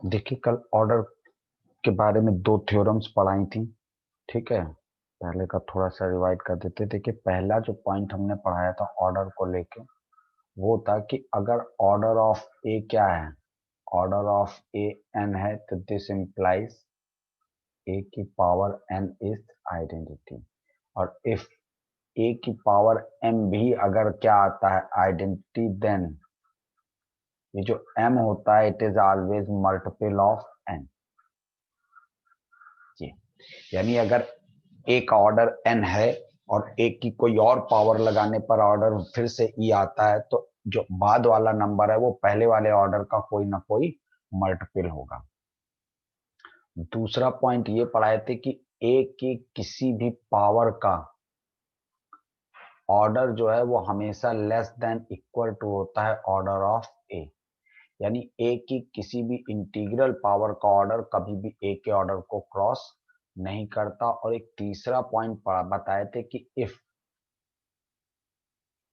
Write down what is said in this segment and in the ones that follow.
देखिए, कल ऑर्डर के बारे में दो थ्योरम्स पढ़ाई थी। ठीक है, पहले का थोड़ा सा रिवाइड कर देते। देखिए, पहला जो पॉइंट हमने पढ़ाया था ऑर्डर को लेके, वो था कि अगर ऑर्डर ऑफ ए क्या है, ऑर्डर ऑफ ए एन है, तो दिस इंप्लाइज ए की पावर एन इज आइडेंटिटी। और इफ ए की पावर एम भी अगर क्या आता है आइडेंटिटी, देन ये जो m होता है it is always multiple of n। जी, यानी अगर ए का ऑर्डर n है और ए की कोई और पावर लगाने पर ऑर्डर फिर से e आता है, तो जो बाद वाला नंबर है वो पहले वाले ऑर्डर का कोई ना कोई मल्टीपल होगा। दूसरा पॉइंट ये पढ़ाए थे कि ए की किसी भी पावर का ऑर्डर जो है वो हमेशा लेस देन इक्वल टू होता है ऑर्डर ऑफ ए। यानी ए की किसी भी इंटीग्रल पावर का ऑर्डर कभी भी ए के ऑर्डर को क्रॉस नहीं करता। और एक तीसरा पॉइंट बताए थे कि इफ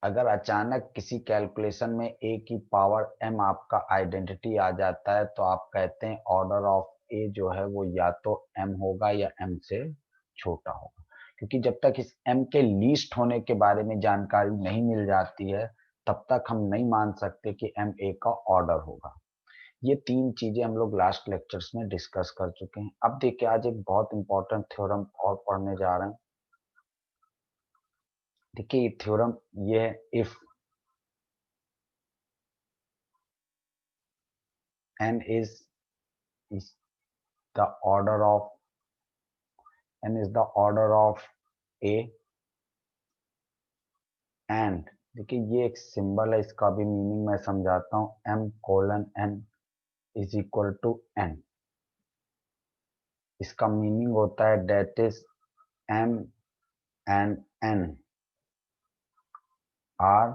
अगर अचानक किसी कैलकुलेशन में ए की पावर एम आपका आइडेंटिटी आ जाता है, तो आप कहते हैं ऑर्डर ऑफ ए जो है वो या तो एम होगा या एम से छोटा होगा। क्योंकि जब तक इस एम के लीस्ट होने के बारे में जानकारी नहीं मिल जाती है, तब तक हम नहीं मान सकते कि एम ए का ऑर्डर होगा। ये तीन चीजें हम लोग लास्ट लेक्चर्स में डिस्कस कर चुके हैं। अब देखिए, आज एक बहुत इंपॉर्टेंट थ्योरम और पढ़ने जा रहे हैं। देखिए, ये थ्योरम ये है, if n is the order of n is the order of a, and देखिए ये एक सिंबल है, इसका भी मीनिंग मैं समझाता हूँ। m:n is equal to n। इसका मीनिंग होता है that is m and n are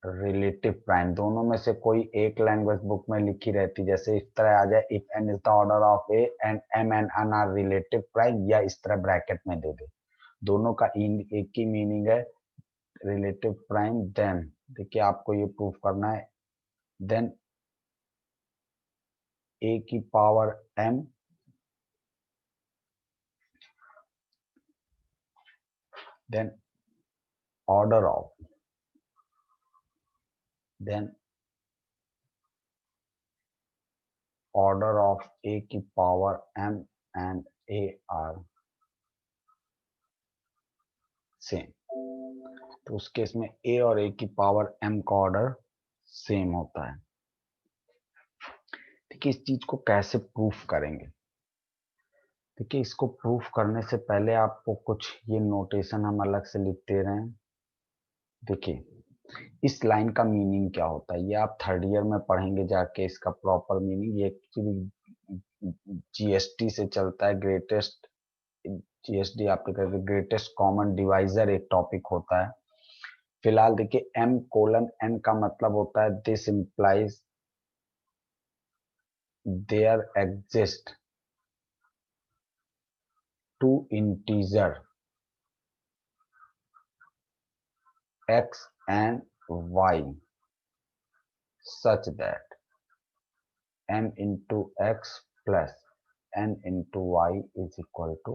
relative prime. दोनों में से कोई एक लैंग्वेज बुक में लिखी रहती, जैसे इस तरह आ जाए, if n is the order of a and m and n are relative prime, या इस तरह ब्रैकेट में दे दे। दोनों का एक ही मीनिंग है, रिलेटिव प्राइम। देन देखिए, आपको ये प्रूफ करना है, देन ए की power m, then order of, then order of a की power m and a are same. तो उस केस में a और a की पावर m का ऑर्डर सेम होता है। देखिए, इस चीज को कैसे प्रूफ करेंगे। देखिए, इसको प्रूफ करने से पहले आपको कुछ ये नोटेशन हम अलग से लिखते रहे हैं। देखिए, इस लाइन का मीनिंग क्या होता है, ये आप थर्ड ईयर में पढ़ेंगे जाके इसका प्रॉपर मीनिंग। ये एक्चुअली जीएसटी से चलता है, ग्रेटेस्ट जीएसडी आपके करके ग्रेटेस्ट कॉमन डिवाइजर एक टॉपिक होता है। फिलहाल देखिए, m:n का मतलब होता है this implies there exist two integer x and y such that m into x plus n into y is equal to।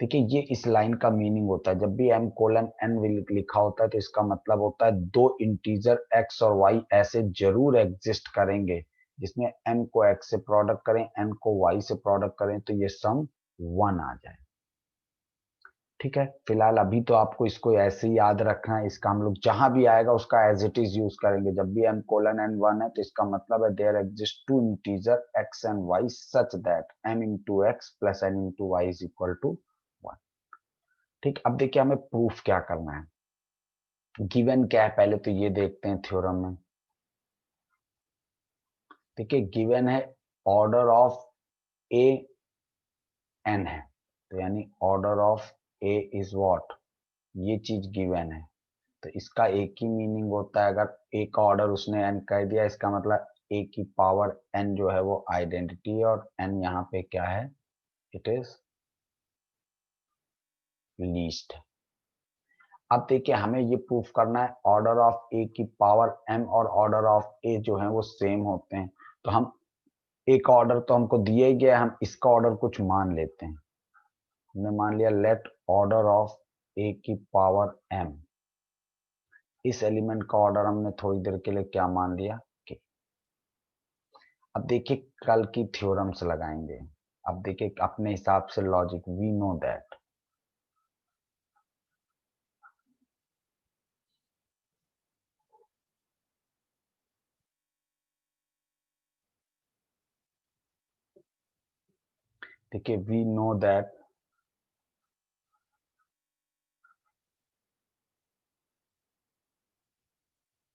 देखिए, ये इस लाइन का मीनिंग होता है, जब भी m:n लिखा होता है तो इसका मतलब होता है दो इंटीजर x और y ऐसे जरूर एग्जिस्ट करेंगे जिसमें m को x से प्रोडक्ट करें, n को y से प्रोडक्ट करें, तो ये सम 1 आ जाए। ठीक है, फिलहाल अभी तो आपको इसको ऐसे ही याद रखना है। इसका हम लोग जहां भी आएगा उसका एज इट इज यूज करेंगे। जब भी m:n 1 है तो इसका मतलब है there exist two integer x and y such that m into x plus n into y is equal to 1। ठीक, अब देखिए हमें प्रूफ क्या करना है। गिवन क्या है पहले तो ये देखते हैं थ्योरम में। देखिए, गिवन है ऑर्डर ऑफ ए एन है, तो यानी order of a is what, ये चीज गिवन है। तो इसका एक ही मीनिंग होता है, अगर ए का ऑर्डर उसने एन कह दिया, इसका मतलब ए की पावर एन जो है वो आइडेंटिटी है, और एन यहाँ पे क्या है, इट इज लीस्ट। अब देखिए हमें ये प्रूफ करना है ऑर्डर ऑफ ए की पावर एम और ऑर्डर ऑफ ए जो है वो सेम होते हैं। तो हम एक ऑर्डर तो हमको दिया ही गया, हम इसका ऑर्डर कुछ मान लेते हैं। हमने मान लिया लेट ऑर्डर ऑफ ए की पावर एम, इस एलिमेंट का ऑर्डर हमने थोड़ी देर के लिए क्या मान लिया के। अब देखिए कल की थ्योरम्स लगाएंगे। अब देखिए अपने हिसाब से लॉजिक, वी नो दैट देखिए we know that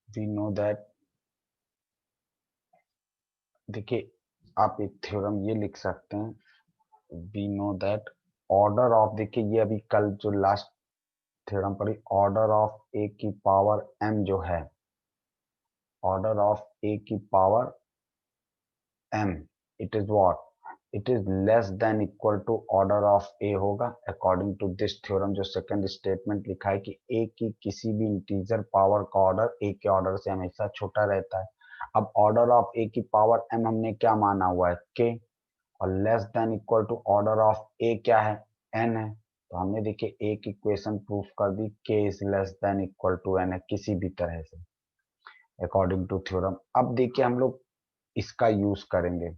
we know that देखिए आप एक थ्योरम ये लिख सकते हैं, we know that order of, देखिए ये अभी कल जो लास्ट थ्योरम पढ़ी, ऑर्डर ऑफ ए की पावर एम जो है, ऑर्डर ऑफ ए की power m, it is what, it is less than equal to order of a होगा अकॉर्डिंग टू दिस थ्योरम। जो सेकंड स्टेटमेंट लिखा है कि ए की किसी भी इंटीजर पावर का ऑर्डर ए के ऑर्डर से हमेशा छोटा रहता है। अब ऑर्डर ऑफ ए की पावर एम हमने क्या माना हुआ है के, और less than equal to order of a क्या है, एन है। तो हमने देखिए एक इक्वेशन प्रूफ कर दी, k is less than equal to n है किसी भी तरह से अकॉर्डिंग टू थ्योरम। अब देखिए हम लोग इसका यूज करेंगे,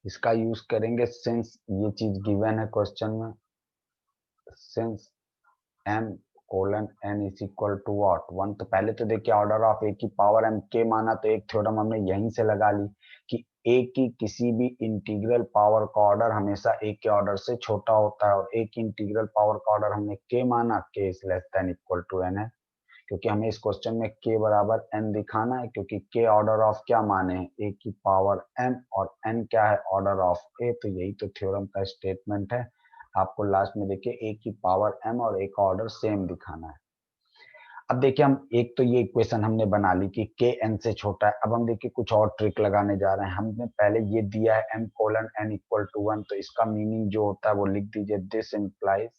इसका यूज करेंगे सिंस ये चीज गिवन है क्वेश्चन में, since m colon n is equal to what one. तो पहले तो देखिए ऑर्डर ऑफ ए की पावर एम के माना, तो एक थ्योरम हमने यहीं से लगा ली कि ए की किसी भी इंटीग्रल पावर का ऑर्डर हमेशा ए के ऑर्डर से छोटा होता है, और ए की इंटीग्रल पावर का ऑर्डर हमने के माना, k is less than equal to n है, क्योंकि हमें इस क्वेश्चन में के बराबर एन दिखाना है, क्योंकि के ऑर्डर ऑफ क्या माने हैं, ए की पावर एम, और एन क्या है, ऑर्डर ऑफ ए। तो यही तो थ्योरम का स्टेटमेंट है। आपको लास्ट में देखिए ए की पावर एम और ए का ऑर्डर सेम दिखाना है। अब देखिए हम एक तो ये इक्वेशन हमने बना ली कि के एन से छोटा है। अब हम देखिए कुछ और ट्रिक लगाने जा रहे हैं। हमने पहले ये दिया है m colon n equal to one, तो इसका मीनिंग जो होता है वो लिख दीजिए, this implies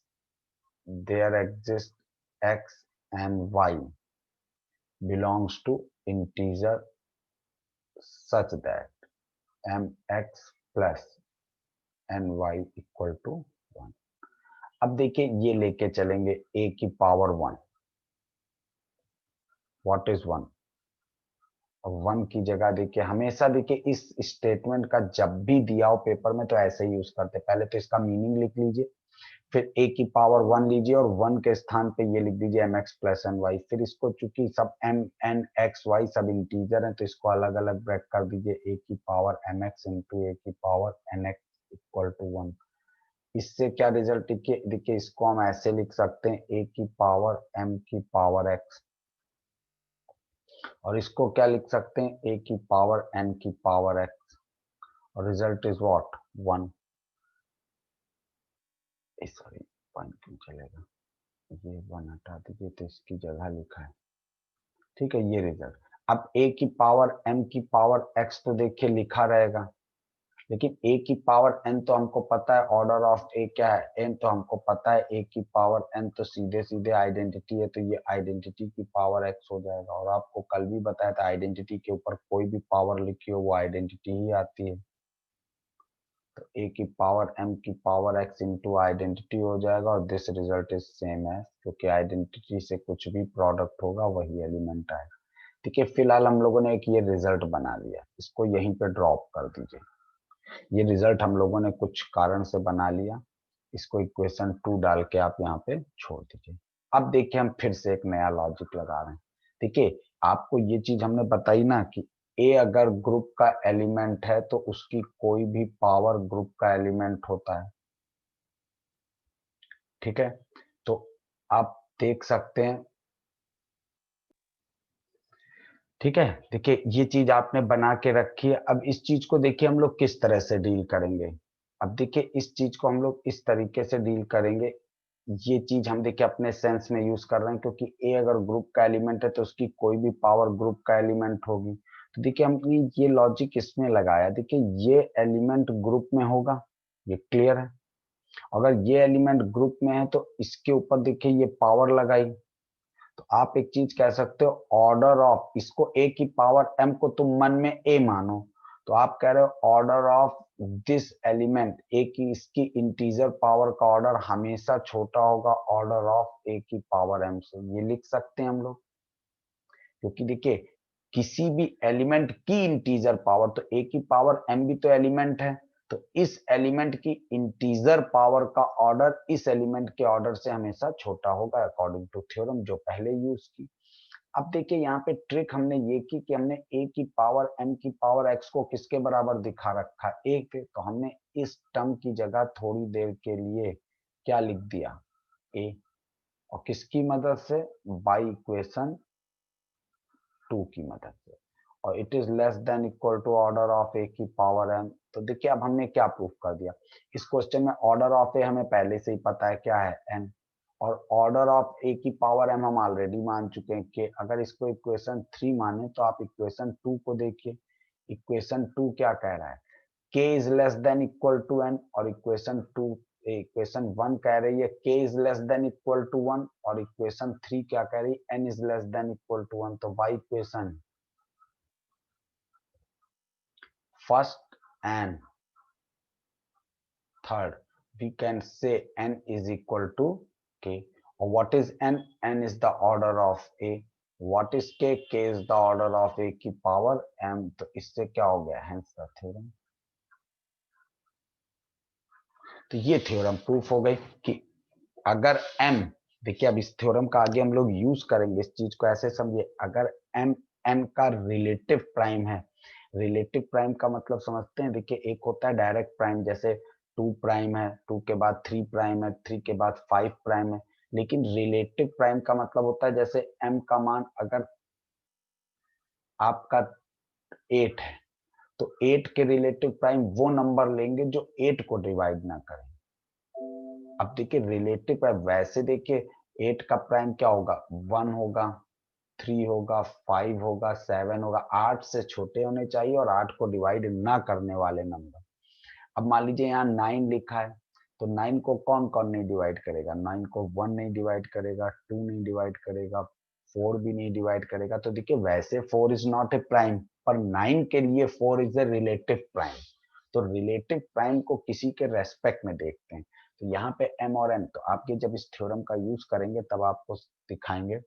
there exist x and y belongs to integer such that mx plus ny equal to 1। अब देखिए ये लेके चलेंगे a की पावर 1, व्हाट इज 1, वन की जगह देखिए हमेशा देखिए इस स्टेटमेंट का जब भी दिया हो पेपर में तो ऐसे ही यूज करते, पहले तो इसका मीनिंग लिख लीजिए, फिर ए की पावर 1 लीजिए और 1 के स्थान पे ये लिख दीजिए m x plus n y. फिर इसको चूंकि सब एम एन एक्स वाई सब इंटीजर हैं तो इसको अलग अलग ब्रैक कर दीजिए, ए की power m x into a की power n x equal to 1। इससे क्या रिजल्ट देखिए, देखिए इसको हम ऐसे लिख सकते हैं ए की पावर एम की पावर एक्स, और इसको क्या लिख सकते हैं ए की पावर एन की पावर एक्स, और रिजल्ट इज व्हाट 1। सॉरी 1 क्यों चलेगा, ये 1 हटा दीजिए तो इसकी जगह लिखा है, ठीक है ये रिजल्ट। अब ए की पावर एम की पावर एक्स तो देखिए लिखा रहेगा, लेकिन ए की पावर एन तो हमको पता है ऑर्डर ऑफ ए क्या है, एन तो हमको पता है, ए की पावर एन तो सीधे सीधे आइडेंटिटी है, तो ये आइडेंटिटी की पावर एक्स हो जाएगा। और आपको कल भी बताया था आइडेंटिटी के ऊपर कोई भी पावर लिखी हो वो आइडेंटिटी ही आती है। तो ए की पावर एम की पावर एक्स इंटू आइडेंटिटी हो जाएगा, और दिस रिजल्ट इज सेम है, क्योंकि आइडेंटिटी से कुछ भी प्रोडक्ट होगा वही एलिमेंट आएगा। ठीक है, फिलहाल हम लोगों ने एक ये रिजल्ट बना लिया, इसको यहीं पे ड्रॉप कर दीजिए। ये रिजल्ट हम लोगों ने कुछ कारण से बना लिया, इसको इक्वेशन 2 डाल के आप यहाँ पे छोड़ दीजिए। अब देखिए हम फिर से एक नया लॉजिक लगा रहे हैं। देखिए आपको ये चीज हमने बताई ना कि ए अगर ग्रुप का एलिमेंट है तो उसकी कोई भी पावर ग्रुप का एलिमेंट होता है, ठीक है। तो आप देख सकते हैं, ठीक है। देखिए ये चीज आपने बना के रखी है। अब इस चीज को देखिए हम लोग किस तरह से डील करेंगे। अब देखिए इस चीज को हम लोग इस तरीके से डील करेंगे, ये चीज हम देखिए अपने सेंस में यूज कर रहे हैं, क्योंकि ए अगर ग्रुप का एलिमेंट है तो उसकी कोई भी पावर ग्रुप का एलिमेंट होगी। तो देखिए हमने ये लॉजिक इसमें लगाया, देखिए ये एलिमेंट ग्रुप में होगा, ये क्लियर है। अगर ये एलिमेंट ग्रुप में है तो इसके ऊपर देखिए ये पावर लगाई, तो आप एक चीज कह सकते हो ऑर्डर ऑफ, इसको ए की पावर एम को तुम मन में ए मानो, तो आप कह रहे हो ऑर्डर ऑफ दिस एलिमेंट ए की, इसकी इंटीजर पावर का ऑर्डर हमेशा छोटा होगा ऑर्डर ऑफ ए की पावर एम से। ये लिख सकते हैं हम लोग, क्योंकि देखिए किसी भी एलिमेंट की इंटीजर पावर, तो ए की पावर एम भी तो एलिमेंट है, तो इस एलिमेंट की इंटीजर पावर का ऑर्डर इस एलिमेंट के ऑर्डर से हमेशा छोटा होगा अकॉर्डिंग टू थ्योरम जो पहले यूज की। अब देखिए यहाँ पे ट्रिक हमने ये की कि हमने ए की पावर एम की पावर एक्स को किसके बराबर दिखा रखा, ए के, तो हमने इस टर्म की जगह थोड़ी देर के लिए क्या लिख दिया, ए, और किसकी मदद से, बाई इक्वेशन 2 की मदद से, और it is less than equal to order of a की पावर एम। तो देखिए अब हमने क्या प्रूफ कर दिया, इस क्वेश्चन में ऑर्डर ऑफ ए हमें पहले से ही पता है क्या है, एन, और ऑर्डर ऑफ ए की पावर एम हम ऑलरेडी मान चुके हैं कि अगर इसको इक्वेशन 3 माने तो आप इक्वेशन 2 को देखिए, इक्वेशन 2 क्या कह रहा है, k is less than equal to n, और इक्वेशन 1 कह रही है k is less than equal to 1, और इक्वेशन 3 क्या कह रही है, n is less than equal to 1। तो by equation first and third we can say n is equal to k, or what is n, n is the order of a, what is k, k is the order of a की power m। तो इससे क्या हो गया, hence the theorem। तो ये theorem proof हो गई कि अगर m, देखिए अब इस थ्योरम का आगे हम लोग यूज करेंगे, इस चीज को ऐसे समझिए, अगर m n का रिलेटिव प्राइम है, रिलेटिव प्राइम का मतलब समझते हैं, देखिए एक होता है डायरेक्ट प्राइम, जैसे 2 प्राइम है, 2 के बाद 3 प्राइम है, 3 के बाद 5 प्राइम है, लेकिन रिलेटिव प्राइम का मतलब होता है जैसे m का मान अगर आपका 8 है, तो 8 के रिलेटिव प्राइम वो नंबर लेंगे जो 8 को डिवाइड ना करें। अब देखिए रिलेटिव प्राइम, वैसे देखिए 8 का प्राइम क्या होगा, 1 होगा, 3 होगा, 5 होगा, 7 होगा, 8 से छोटे होने चाहिए और 8 को डिवाइड ना करने वाले नंबर। अब मान लीजिए यहाँ 9 लिखा है, तो 9 को कौन कौन नहीं डिवाइड करेगा, 9 को 1 नहीं डिवाइड करेगा, 2 नहीं डिवाइड करेगा, 4 भी नहीं डिवाइड करेगा। तो देखिए वैसे 4 इज नॉट ए प्राइम, पर 9 के लिए 4 इज ए रिलेटिव प्राइम। तो रिलेटिव प्राइम को किसी के रेस्पेक्ट में देखते हैं, तो यहाँ पे m और n, तो आपके जब इस थ्योरम का यूज करेंगे तब आपको दिखाएंगे।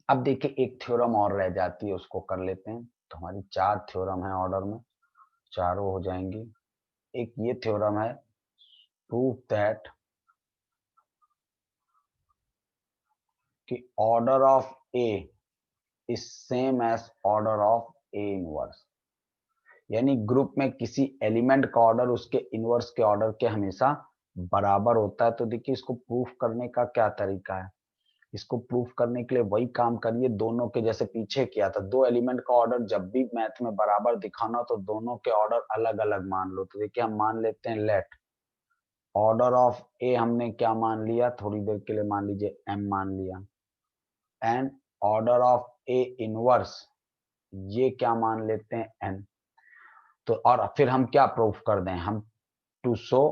अब देखिए एक थ्योरम और रह जाती है, उसको कर लेते हैं। तो हमारी 4 थ्योरम है ऑर्डर में, चारों हो जाएंगी। एक ये थ्योरम है, प्रूफ दैट कि order of a is same as order of a inverse, यानी ग्रुप में किसी एलिमेंट का ऑर्डर उसके इनवर्स के ऑर्डर के हमेशा बराबर होता है। तो देखिए इसको प्रूफ करने का क्या तरीका है, इसको प्रूफ करने के लिए वही काम करिए दोनों के जैसे पीछे किया था, दो एलिमेंट का ऑर्डर जब भी मैथ में बराबर दिखाना तो दोनों के ऑर्डर अलग अलग मान लो। तो देखिए हम मान लेते हैं, लेट ऑर्डर ऑफ ए हमने क्या मान लिया, थोड़ी देर के लिए मान लीजिए m मान लिया, and order of a inverse ये क्या मान लेते हैं n। तो और फिर हम क्या प्रूफ कर दें, हम टू शो,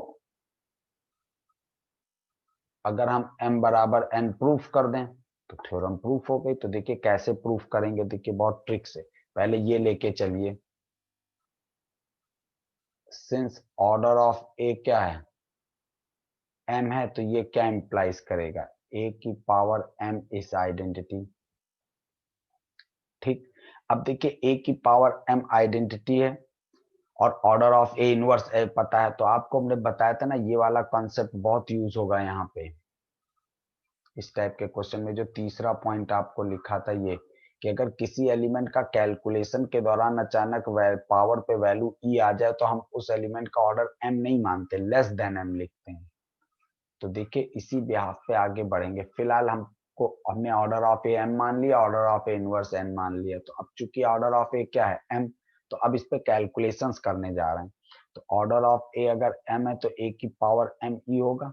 अगर हम m बराबर n प्रूफ कर दें तो थ्योरम प्रूफ हो गई। तो देखिए कैसे प्रूफ करेंगे, देखिए बहुत ट्रिक से, पहले ये लेके चलिए, सिंस ऑर्डर ऑफ ए क्या है, m है, तो ये क्या इंप्लाइज करेगा, a की पावर m इस आइडेंटिटी। ठीक, अब देखिए a की पावर m आइडेंटिटी है और ऑर्डर ऑफ ए इनवर्स पता है, तो आपको हमने बताया था ना, ये वाला कॉन्सेप्ट बहुत यूज होगा यहाँ पे इस टाइप के क्वेश्चन में। जो तीसरा पॉइंट आपको लिखा था ये, कि अगर किसी एलिमेंट का कैलकुलेशन के दौरान अचानक पावर पे वैल्यू ई आ जाए तो हम उस एलिमेंट का ऑर्डर एम नहीं मानते, लेस देन एम लिखते हैं। तो देखिए इसी बिहाफ पे आगे बढ़ेंगे। फिलहाल हमने ऑर्डर ऑफ ए एम मान लिया, order of a inverse n मान लिया। तो अब चूंकि ऑर्डर ऑफ ए क्या है, एम, तो अब इस पे कैलकुलेशंस करने जा रहे हैं। तो ऑर्डर ऑफ ए अगर एम है तो ए की पावर एम ई होगा।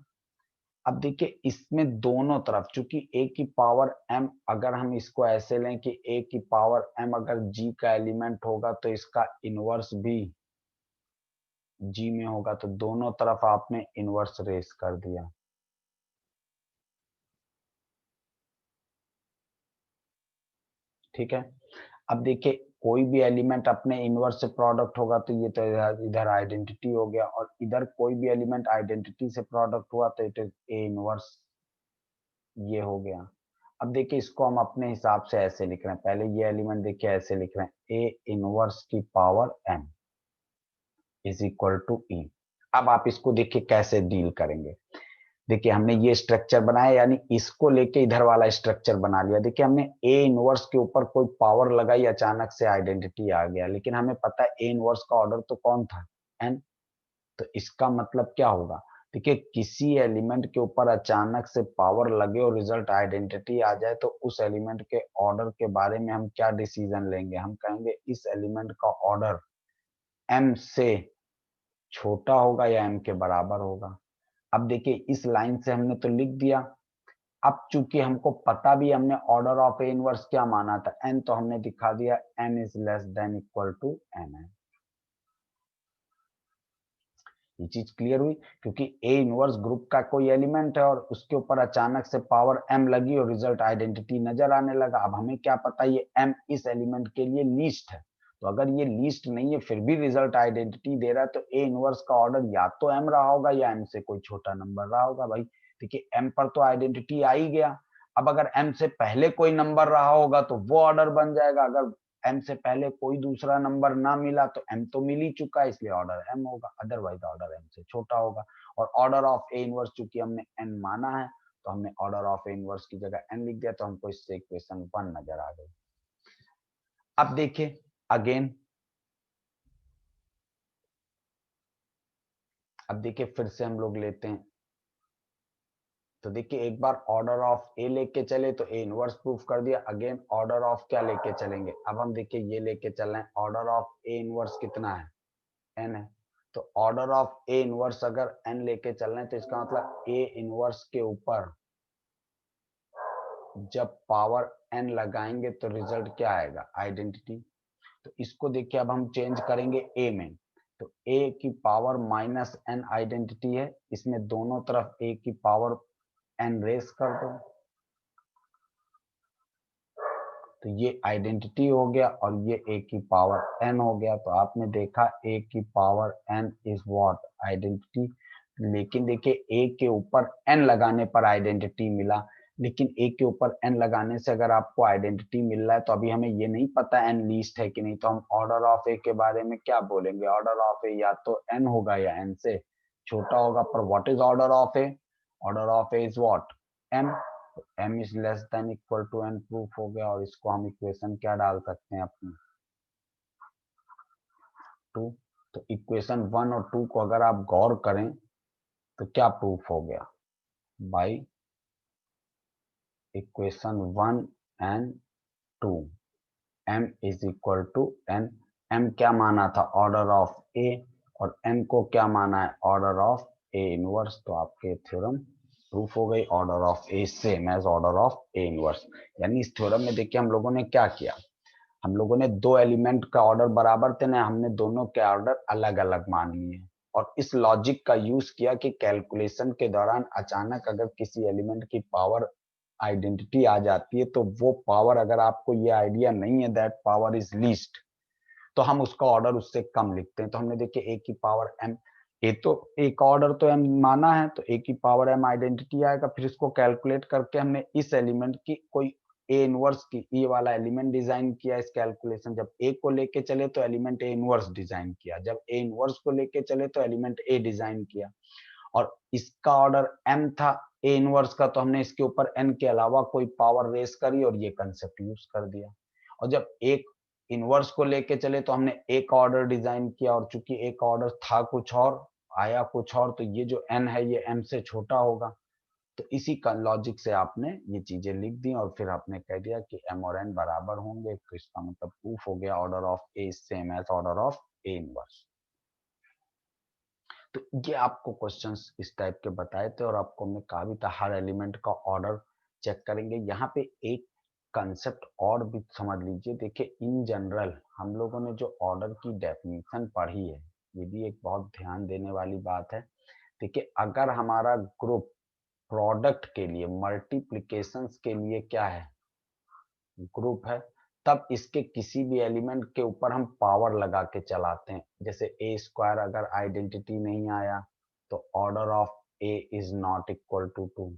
अब देखिए इसमें दोनों तरफ, चूंकि a की पावर m, अगर हम इसको ऐसे लें कि a की पावर m अगर g का एलिमेंट होगा तो इसका इनवर्स भी जी में होगा, तो दोनों तरफ आपने इनवर्स रेस कर दिया। ठीक है, अब देखिए कोई भी एलिमेंट अपने इनवर्स से प्रोडक्ट होगा तो ये तो इधर आइडेंटिटी हो गया, और इधर कोई भी एलिमेंट आइडेंटिटी से प्रोडक्ट हुआ तो इट इज ए इनवर्स, ये हो गया। अब देखिए इसको हम अपने हिसाब से ऐसे लिख रहे हैं, पहले ये एलिमेंट देखिए ऐसे लिख रहे हैं, ए इनवर्स की power m is equal to e. अब आप इसको देखिए कैसे डील करेंगे। देखिए हमने ये स्ट्रक्चर बनाया, यानी इसको लेके इधर वाला स्ट्रक्चर बना लिया। देखिए हमने ए इनवर्स के ऊपर कोई पावर लगाई, अचानक से आइडेंटिटी आ गया, लेकिन हमें पता है ए इनवर्स का ऑर्डर तो कौन था, एन। तो इसका मतलब क्या होगा, देखिए किसी एलिमेंट के ऊपर अचानक से पावर लगे और रिजल्ट आइडेंटिटी आ जाए तो उस एलिमेंट के ऑर्डर के बारे में हम क्या डिसीजन लेंगे, हम कहेंगे इस एलिमेंट का ऑर्डर एम से छोटा होगा या एम के बराबर होगा। अब देखिए इस लाइन से हमने तो लिख दिया। अब चूंकि हमको पता भी, हमने ऑर्डर ऑफ ए इनवर्स क्या माना था, एन, तो हमने दिखा दिया n is less than equal to n है। ये चीज क्लियर हुई, क्योंकि ए इनवर्स ग्रुप का कोई एलिमेंट है और उसके ऊपर अचानक से पावर एम लगी और रिजल्ट आइडेंटिटी नजर आने लगा। अब हमें क्या पता ये एम इस एलिमेंट के लिए लीस्ट है, तो अगर ये लीस्ट नहीं है फिर भी रिजल्ट आइडेंटिटी दे रहा है, तो ए इनवर्स का ऑर्डर या तो एम रहा होगा या एम से कोई छोटा नंबर रहा होगा। भाई देखिए एम पर तो आइडेंटिटी आ ही गया, अब अगर एम से पहले कोई नंबर रहा होगा तो वो ऑर्डर बन जाएगा। अगर एम से पहले कोई दूसरा नंबर ना मिला तो एम तो मिल ही चुका है, इसलिए ऑर्डर एम होगा, अदरवाइज ऑर्डर एम से छोटा होगा। और ऑर्डर ऑफ ए इनवर्स चूंकि हमने एन माना है, तो हमने ऑर्डर ऑफ ए इनवर्स की जगह एन लिख दिया, तो हमको इससे इक्वेशन 1 नजर आ गई। अब देखिए अगेन, अब देखिए फिर से हम लोग लेते हैं, तो देखिए एक बार ऑर्डर ऑफ ए लेके चले तो ए इनवर्स प्रूफ कर दिया, अगेन ऑर्डर ऑफ क्या लेके चलेंगे, अब हम देखिए ये लेके चल रहे हैं ऑर्डर ऑफ ए इनवर्स कितना है, एन है। तो ऑर्डर ऑफ ए इनवर्स अगर एन लेके चल रहे हैं तो इसका मतलब ए इनवर्स के ऊपर जब पावर एन लगाएंगे तो रिजल्ट क्या आएगा, आइडेंटिटी। तो इसको देखिए अब हम चेंज करेंगे ए में, तो ए की पावर माइनस एन आइडेंटिटी है, इसमें दोनों तरफ ए की पावर एन रेस कर दो, तो ये आइडेंटिटी हो गया और ये ए की पावर एन हो गया। तो आपने देखा ए की power n is what, identity. लेकिन देखिए ए के ऊपर एन लगाने पर आइडेंटिटी मिला, लेकिन ए के ऊपर एन लगाने से अगर आपको आइडेंटिटी मिल रहा है तो अभी हमें ये नहीं पता एन लीस्ट है कि नहीं, तो हम ऑर्डर ऑफ ए के बारे में क्या बोलेंगे, ऑर्डर ऑफ ए या तो एन होगा या एन से छोटा होगा। पर what is order of a, order of a is what, m. M is less than equal to n proof हो गया, और इसको हम इक्वेशन क्या डाल सकते हैं अपनी, 2। तो इक्वेशन 1 और 2 को अगर आप गौर करें तो क्या प्रूफ हो गया, by equation 1 and 2 m is equal to n. M क्या माना था, ऑर्डर ऑफ ए, और एन को क्या माना है, ऑर्डर ऑफ ए इनवर्स। तो आपके थ्योरम प्रूफ हो गई, order of a same as order of a inverse. यानी इस थ्योरम में देखिए हम लोगों ने क्या किया, हम लोगों ने दो एलिमेंट का ऑर्डर बराबर थे ना, हमने दोनों के ऑर्डर अलग अलग मान लिए, और इस लॉजिक का यूज किया कि कैलकुलेशन के दौरान अचानक अगर किसी एलिमेंट की पावर आइडेंटिटी आ जाती है तो वो पावर, अगर आपको ये आइडिया नहीं है दैट पावर इज लीस्ट, तो हम उसका ऑर्डर उससे कम लिखते हैं। तो हमने देखिए ए की पावर एम, ए तो एक ऑर्डर तो एम माना है, तो ए की पावर एम आइडेंटिटी आएगा, फिर इसको कैलकुलेट करके हमने इस एलिमेंट की कोई ए इनवर्स की ये वाला एलिमेंट डिजाइन किया। इस कैलकुलेशन जब ए को लेके चले तो एलिमेंट ए इनवर्स डिजाइन किया, जब ए इनवर्स को लेके चले तो एलिमेंट ए डिजाइन किया, और इसका ऑर्डर एम था ए इनवर्स का, तो हमने इसके ऊपर एन के अलावा कोई पावर रेस करी और ये कंसेप्ट यूज कर दिया। और जब एक इनवर्स को लेके चले तो हमने एक ऑर्डर डिजाइन किया, और चूंकि एक ऑर्डर था कुछ और, आया कुछ और, तो ये जो एन है ये एम से छोटा होगा। तो इसी का लॉजिक से आपने ये चीजें लिख दी और फिर आपने कह दिया कि एम और एन बराबर होंगे, तो इसका मतलब प्रूफ हो गया order of a same as order of a inverse. तो ये आपको क्वेश्चंस इस टाइप के बताए थे, और आपको हमने कहा भी था हर एलिमेंट का ऑर्डर चेक करेंगे। यहाँ पे एक कंसेप्ट और भी समझ लीजिए, देखिए इन जनरल हम लोगों ने जो ऑर्डर की डेफिनेशन पढ़ी है, ये भी एक बहुत ध्यान देने वाली बात है। देखिए अगर हमारा ग्रुप प्रोडक्ट के लिए मल्टीप्लिकेशंस के लिए क्या है, ग्रुप है, तब इसके किसी भी एलिमेंट के ऊपर हम पावर लगा के चलाते हैं। जैसे ए स्क्वायर अगर आइडेंटिटी नहीं आया तो order of a is not equal to 2,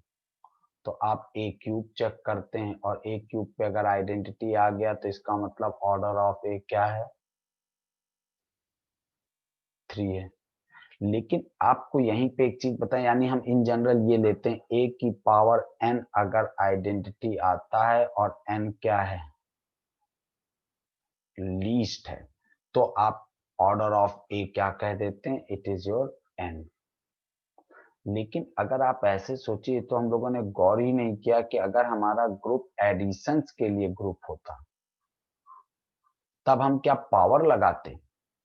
तो आप ए क्यूब चेक करते हैं और ए क्यूब पे अगर आइडेंटिटी आ गया तो इसका मतलब ऑर्डर ऑफ ए क्या है, 3 है। लेकिन आपको यहीं पे एक चीज बताएं, यानी हम इन जनरल ये लेते हैं ए की पावर एन अगर आइडेंटिटी आता है और एन क्या है, लीस्ट है, तो आप ऑर्डर ऑफ ए क्या कह देते हैं, इट इज योर एन। लेकिन अगर आप ऐसे सोचिए तो हम लोगों ने गौर ही नहीं किया कि अगर हमारा ग्रुप एडिशंस के लिए ग्रुप होता तब हम क्या पावर लगाते,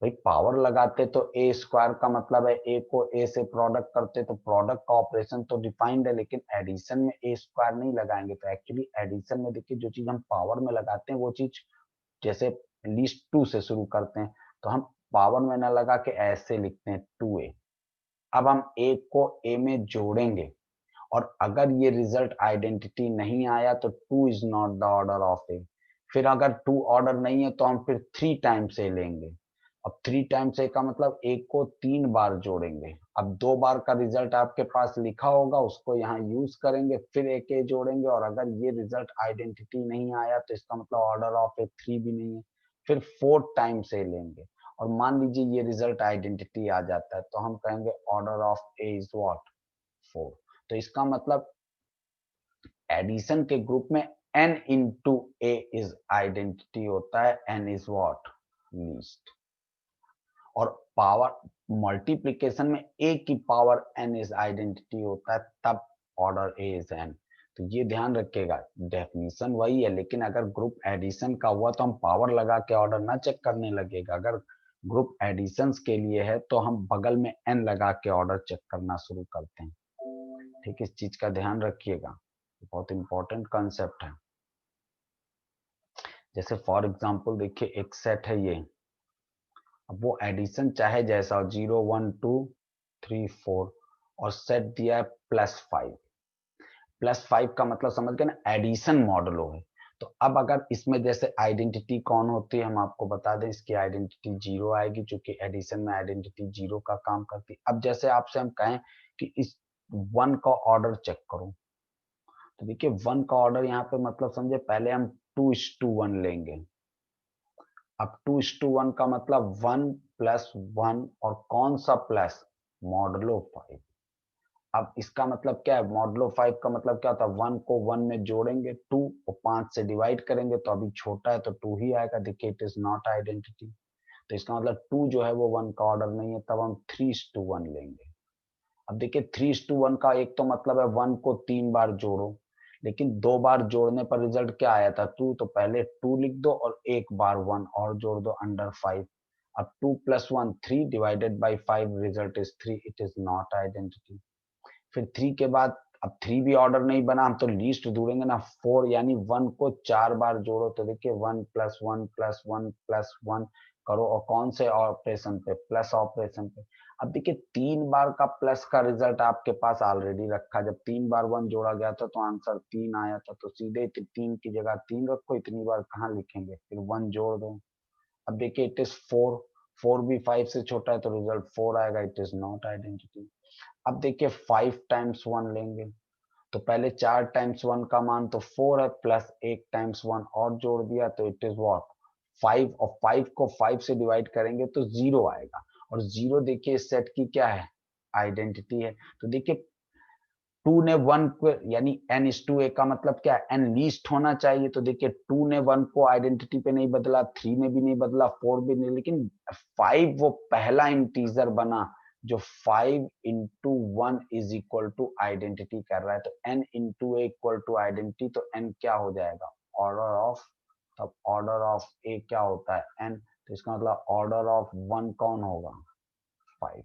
भाई पावर लगाते तो ए स्क्वायर का मतलब है ए को ए से प्रोडक्ट करते तो प्रोडक्ट का ऑपरेशन तो डिफाइंड है, लेकिन एडिशन में ए स्क्वायर नहीं लगाएंगे। तो एक्चुअली एडिशन में देखिए जो चीज हम पावर में लगाते हैं वो चीज, जैसे लीस्ट 2 से शुरू करते हैं तो हम पावर में ना लगा के ऐसे लिखते हैं 2a। अब हम ए को ए में जोड़ेंगे और अगर ये रिजल्ट आइडेंटिटी नहीं आया तो 2 is not the order of a. फिर अगर 2 ऑर्डर नहीं है तो हम फिर 3 टाइम्स ए लेंगे। अब 3 टाइम्स ए का मतलब ए को 3 बार जोड़ेंगे। अब 2 बार का रिजल्ट आपके पास लिखा होगा उसको यहाँ यूज करेंगे, फिर एक ए जोड़ेंगे और अगर ये रिजल्ट आइडेंटिटी नहीं आया तो इसका मतलब ऑर्डर ऑफ ए 3 भी नहीं है। फिर 4 टाइम्स ए लेंगे और मान लीजिए ये रिजल्ट आइडेंटिटी आ जाता है तो हम कहेंगे order of a is what, 4। तो इसका मतलब एडिशन के ग्रुप में n into A is identity होता है, n इज व्हाट, लीस्ट। और पावर मल्टीप्लिकेशन में a की पावर n इज आइडेंटिटी होता है, तब ऑर्डर a इज n। तो ये ध्यान रखिएगा, डेफिनेशन वही है, लेकिन अगर ग्रुप एडिशन का हुआ तो हम पावर लगा के ऑर्डर ना चेक करने लगेगा। अगर ग्रुप एडिशंस के लिए है तो हम बगल में n लगा के ऑर्डर चेक करना शुरू करते हैं। ठीक, इस चीज का ध्यान रखिएगा, बहुत इंपॉर्टेंट कॉन्सेप्ट है। जैसे फॉर एग्जांपल देखिए एक सेट है ये, अब वो एडिशन चाहे जैसा हो, 0 1 2 3 4 और सेट दिया है +5। +5 का मतलब समझ गए ना, एडिशन मॉडलो है। तो अब अगर इसमें जैसे आइडेंटिटी कौन होती है हम आपको बता दें, इसकी आइडेंटिटी 0 आएगी क्योंकि एडिशन में आइडेंटिटी 0 का काम करती है। अब जैसे आपसे हम कहें कि इस 1 का ऑर्डर चेक करो, तो देखिए 1 का ऑर्डर यहाँ पे मतलब समझे, पहले हम 2:1 लेंगे। अब 2:1 का मतलब 1 + 1 और कौन सा प्लस, मॉडलो 5। अब इसका मतलब क्या है, मॉडलो 5 का मतलब क्या होता है, 1 को 1 में जोड़ेंगे 2 और 5 से डिवाइड करेंगे तो अभी छोटा है तो 2 ही आएगा। देखिए इट इज नॉट आइडेंटिटी, तो इसका मतलब 2 जो है वो 1 का ऑर्डर नहीं है, तब हम 3:1 लेंगे। अब देखिए 3:1 का एक तो मतलब है 1 को 3 बार जोड़ो, लेकिन 2 बार जोड़ने पर रिजल्ट क्या आया था, 2, तो पहले 2 लिख दो और एक बार 1 और जोड़ दो अंडर 5। अब 2 + 1 3 divided by 5 result is 3, it is not identity. फिर 3 के बाद अब 3 भी ऑर्डर नहीं बना, हम तो लीस्ट ढूंढेंगे ना, 4 यानी 1 को 4 बार जोड़ो तो देखिए 1 + 1 + 1 + 1 करो और कौन से ऑपरेशन पे, प्लस ऑपरेशन पे। अब देखिए 3 बार का प्लस का रिजल्ट आपके पास ऑलरेडी रखा, जब 3 बार 1 जोड़ा गया था तो आंसर 3 आया था, तो सीधे 3 की जगह 3 रखो, इतनी बार कहाँ लिखेंगे, फिर 1 जोड़ दो। अब देखिए इट इज 4, 4 भी 5 से छोटा है तो रिजल्ट 4 आएगा, इट इज नॉट आइडेंटिटी। अब देखिए 5 टाइम्स 1 लेंगे, तो पहले 4 टाइम्स 1 का मान तो 4 है, प्लस 1 टाइम्स 1 और जोड़ दिया तो इट इज व्हाट, 5। और 5 को 5 से डिवाइड करेंगे तो 0 आएगा, और 0 देखिए इस सेट की क्या है, आइडेंटिटी है। तो देखिए 2 ने 1 को, यानी n:a का मतलब क्या है, n लीस्ट होना चाहिए। तो देखिए 2 ने 1 को आइडेंटिटी पे नहीं बदला, 3 ने भी नहीं बदला, 4 भी नहीं, लेकिन 5 वो पहला इंटीजर बना जो 5 into 1 is equal to identity कर रहा है। तो n into a equal to identity, तो n क्या हो जाएगा, ऑर्डर ऑफ, तब ऑर्डर ऑफ ए क्या होता है, n। तो इसका मतलब ऑर्डर ऑफ 1 कौन होगा, 5।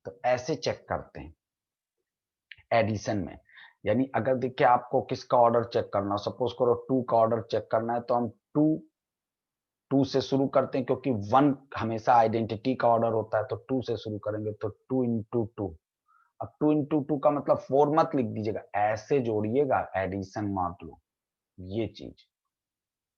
तो ऐसे चेक करते हैं एडिशन में। यानी अगर देखिए आपको किसका ऑर्डर चेक करना, सपोज करो 2 का ऑर्डर चेक करना है, तो हम 2 2 से शुरू करते हैं क्योंकि 1 हमेशा आइडेंटिटी का ऑर्डर होता है, तो 2 से शुरू करेंगे, तो 2 इंटू 2। अब 2 इंटू 2 का मतलब 4 मत लिख दीजिएगा, ऐसे जोड़िएगा, एडिशन मार लो, ये चीज।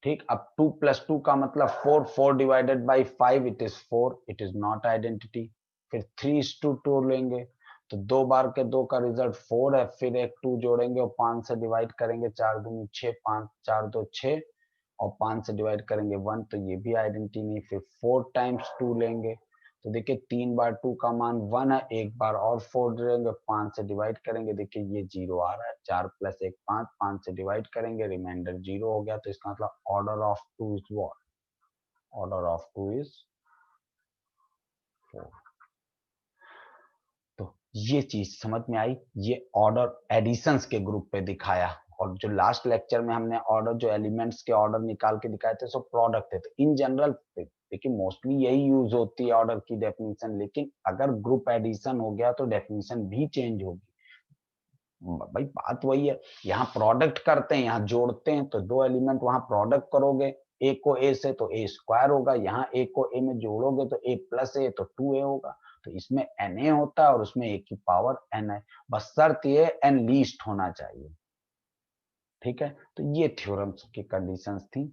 ठीक, अब 2 प्लस 2 का मतलब 4, 4 divided by 5 it is 4, it is not identity. फिर 3:2 लेंगे, तो 2 बार के 2 का रिजल्ट 4 है, फिर एक 2 जोड़ेंगे और 5 से डिवाइड करेंगे, 4 दूनी 6, 5 4 2 6, और 5 से डिवाइड करेंगे 1, तो ये भी आइडेंटिटी नहीं। फिर 4 टाइम्स 2 लेंगे, तो देखिए 3 बार 2 का मान 1 है, एक बार और 4 जोड़ेंगे, 5 से डिवाइड करेंगे, देखिए ये 0 आ रहा है। 4 प्लस 1 5, 5 से डिवाइड करेंगे, रिमाइंडर 0 हो गया। तो इसका मतलब order of 2 is what? Order of 2 is 4। तो ये चीज समझ में आई, ये ऑर्डर एडिशंस के ग्रुप पे दिखाया। और जो लास्ट लेक्चर में हमने ऑर्डर, जो एलिमेंट्स के ऑर्डर निकाल के दिखाए थे, सो प्रोडक्ट थे। तो इन जनरल देखिए मोस्टली यही यूज होती है ऑर्डर की डेफिनेशन, लेकिन अगर ग्रुप एडिशन हो गया तो डेफिनेशन भी चेंज होगी। भाई बात वही है, यहाँ प्रोडक्ट करते हैं, यहाँ जोड़ते हैं, तो 2 एलिमेंट वहां प्रोडक्ट करोगे, ए को ए से तो ए स्क्वायर होगा, यहाँ ए को ए में जोड़ोगे तो ए प्लस ए तो 2a होगा। तो इसमें na होता है और उसमें a की पावर n है, बस शर्त ये n लीस्ट होना चाहिए। ठीक है, तो ये थ्योरम्स की कंडीशंस थी।